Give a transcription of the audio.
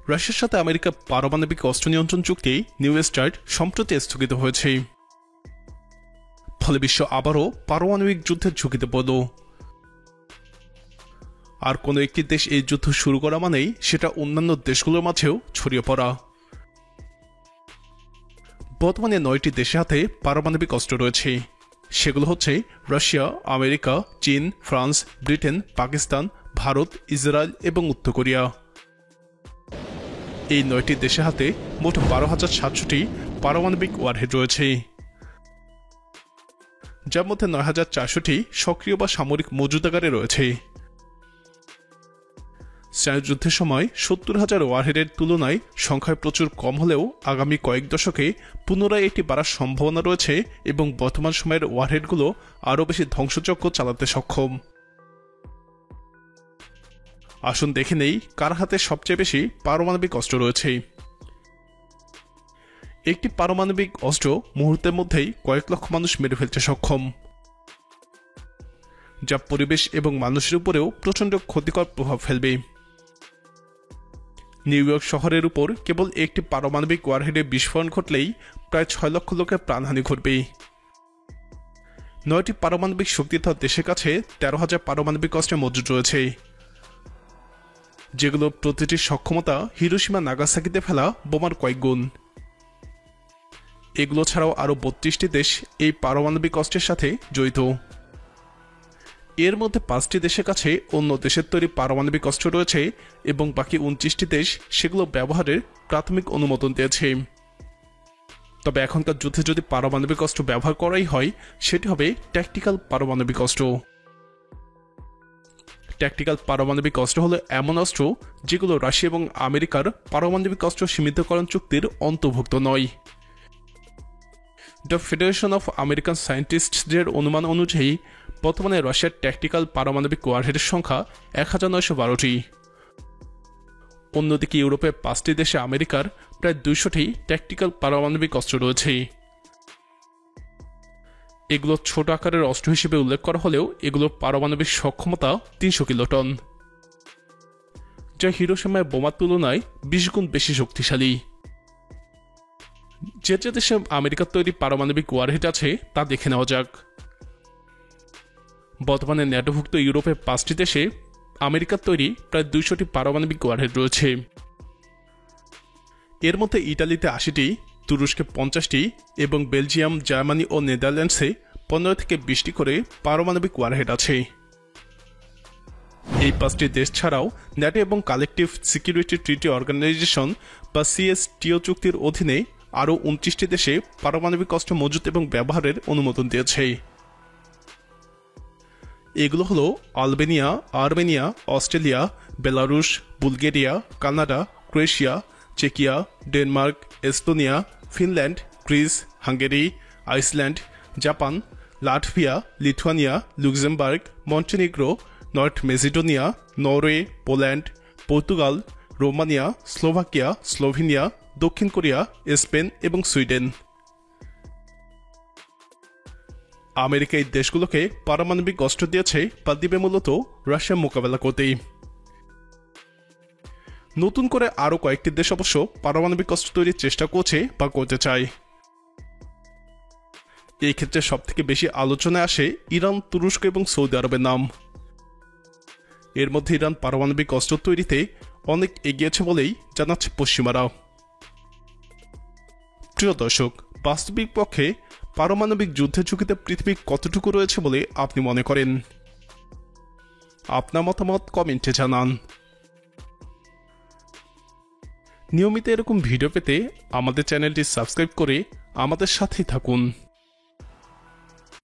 রাশিয়ার সাথে আমেরিকার পারমাণবিক অস্ত্র নিয়ন্ত্রণ চুক্তি নিউ স্টার্ট সম্প্রতি স্থগিত হয়েছে। ফলে বিশ্ব আবারও পারমাণবিক যুদ্ধের ঝুঁকিতে পড়ল। আর কোনো একটি দেশ এই যুদ্ধ শুরু করা মানেই সেটা অন্যান্য দেশগুলোর মাঝেও ছড়িয়ে পড়া। বর্তমানে 9টি দেশের হাতে পারমাণবিক অস্ত্র রয়েছে। সেগুলো হচ্ছে রাশিয়া, আমেরিকা, চীন, France, Britain, Pakistan, Bharat, Israel এবং উত্তর কোরিয়া। এই 9টি দেশের হাতে মোট 12,700টি পারমাণবিক ওয়ারহেড রয়েছে, যার মধ্যে 9,400টি সক্রিয় বা সামরিক মজুদাগারে রয়েছে। যুদ্ধের সময় 70,000 ওয়ারহেডের তুলনায় সংখ্যায় প্রচুর কম হলেও আগামী কয়েক দশকে পুনরায় এটি বাড়ার সম্ভাবনা রয়েছে এবং বর্তমান সময়ের ওয়ারহেডগুলো আরও বেশি ধ্বংসযজ্ঞ চালাতে সক্ষম। আসুন দেখে নেই কার হাতে সবচেয়ে বেশি পারমাণবিক অস্ত্র রয়েছে। একটি পারমাণবিক অস্ত্র মুহূর্তের মধ্যেই কয়েক লক্ষ মানুষ মেরে ফেলতে সক্ষম, যা পরিবেশ এবং মানুষের উপরেও প্রচণ্ড ক্ষতিকর প্রভাব ফেলবে। নিউ ইয়র্ক শহরের উপর কেবল একটি পারমাণবিক ওয়ারহেডে বিস্ফোরণ ঘটলেই প্রায় 6 লক্ষ লোকের প্রাণহানি ঘটবে। 9টি পারমাণবিক শক্তিধর দেশের কাছে 13,000 পারমাণবিক অস্ত্র মজুদ রয়েছে, যেগুলো প্রতিটির সক্ষমতা হিরোশিমা নাগাসাকিতে ফেলা বোমার কয়েক গুণ। এগুলো ছাড়াও আরও 32টি দেশ এই পারমাণবিক অস্ত্রের সাথে জড়িত। এর মধ্যে 5টি দেশের কাছে অন্য দেশের তৈরি পারমাণবিক অস্ত্র রয়েছে এবং বাকি 29টি দেশ সেগুলো ব্যবহারের প্রাথমিক অনুমোদন দিয়েছে। তবে এখনকার যুদ্ধে যদি পারমাণবিক অস্ত্র ব্যবহার করাই হয়, সেটি হবে ট্যাকটিক্যাল পারমাণবিক অস্ত্র। ট্যাকটিক্যাল পারমাণবিক অস্ত্র হলো এমন অস্ত্র যেগুলো রাশিয়া এবং আমেরিকার পারমাণবিক অস্ত্র সীমিতকরণ চুক্তির অন্তর্ভুক্ত নয়। দ্য ফেডারেশন অফ আমেরিকান সায়েন্টিস্টদের অনুমান অনুযায়ী বর্তমানে রাশিয়ার ট্যাকটিক্যাল পারমাণবিক ওয়ারহেডের সংখ্যা 1912টি। অন্যদিকে ইউরোপের 5টি দেশে আমেরিকার প্রায় 200টি ট্যাকটিক্যাল পারমাণবিক অস্ত্র রয়েছে। এগুলো ছোট আকারের অস্ত্র হিসেবে উল্লেখ করা হলেও এগুলোর পারমাণবিক সক্ষমতা 300 কিলোটন, যা হিরোশিমার বোমার তুলনায় 20 গুণ বেশি শক্তিশালী। যে যে দেশে আমেরিকার তৈরি পারমাণবিক ওয়ারহেড আছে তা দেখে নেওয়া যাক। বর্তমানে ন্যাটোভুক্ত ইউরোপের 5টি দেশে আমেরিকার তৈরি প্রায় 200টি পারমাণবিক ওয়ারহেড রয়েছে। এর মধ্যে ইটালিতে 80টি, তুরস্কে 50টি এবং বেলজিয়াম, জার্মানি ও নেদারল্যান্ডসে 15 থেকে 20টি করে পারমাণবিক ওয়ারহেড আছে। এই 5টি দেশ ছাড়াও ন্যাটো এবং কালেকটিভ সিকিউরিটি ট্রিটি অর্গানাইজেশন বা CSTO চুক্তির অধীনে আরও 29টি দেশে পারমাণবিক অস্ত্র মজুত এবং ব্যবহারের অনুমোদন দিয়েছে। এগুলো হলো Albania, Armenia, Australia, Belarus, Bulgaria, Canada, Croatia, চেকিয়া, Denmark, Estonia, Finland, Greece, Hungary, Iceland, Japan, Latvia, Lithuania, Luxembourg, Montenegro, North Macedonia, Norway, Poland, Portugal, Romania, Slovakia, Slovenia, দক্ষিণ কোরিয়া, স্পেন এবং সুইডেন। আমেরিকা এই দেশগুলোকে পারমাণবিক অস্ত্র দিয়েছে বা দিবে মূলত রাশিয়ার মোকাবেলা করতেই। নতুন করে আরও কয়েকটি দেশ অবশ্য পারমাণবিক অস্ত্র তৈরির চেষ্টা করছে বা করতে চায়। এই ক্ষেত্রে সবথেকে বেশি আলোচনায় আসে ইরান, তুরস্ক এবং সৌদি আরবের নাম। এর মধ্যে ইরান পারমাণবিক অস্ত্র তৈরিতে অনেক এগিয়েছে বলেই জানাচ্ছে পশ্চিমারা। প্রিয় দর্শক, বাস্তবিক পক্ষে পারমাণবিক যুদ্ধের ঝুঁকিতে পৃথিবী কতটুকু রয়েছে বলে আপনি মনে করেন? আপনার মতামত কমেন্টে জানান। নিয়মিত এরকম ভিডিও পেতে আমাদের চ্যানেলটি সাবস্ক্রাইব করে আমাদের সাথেই থাকুন।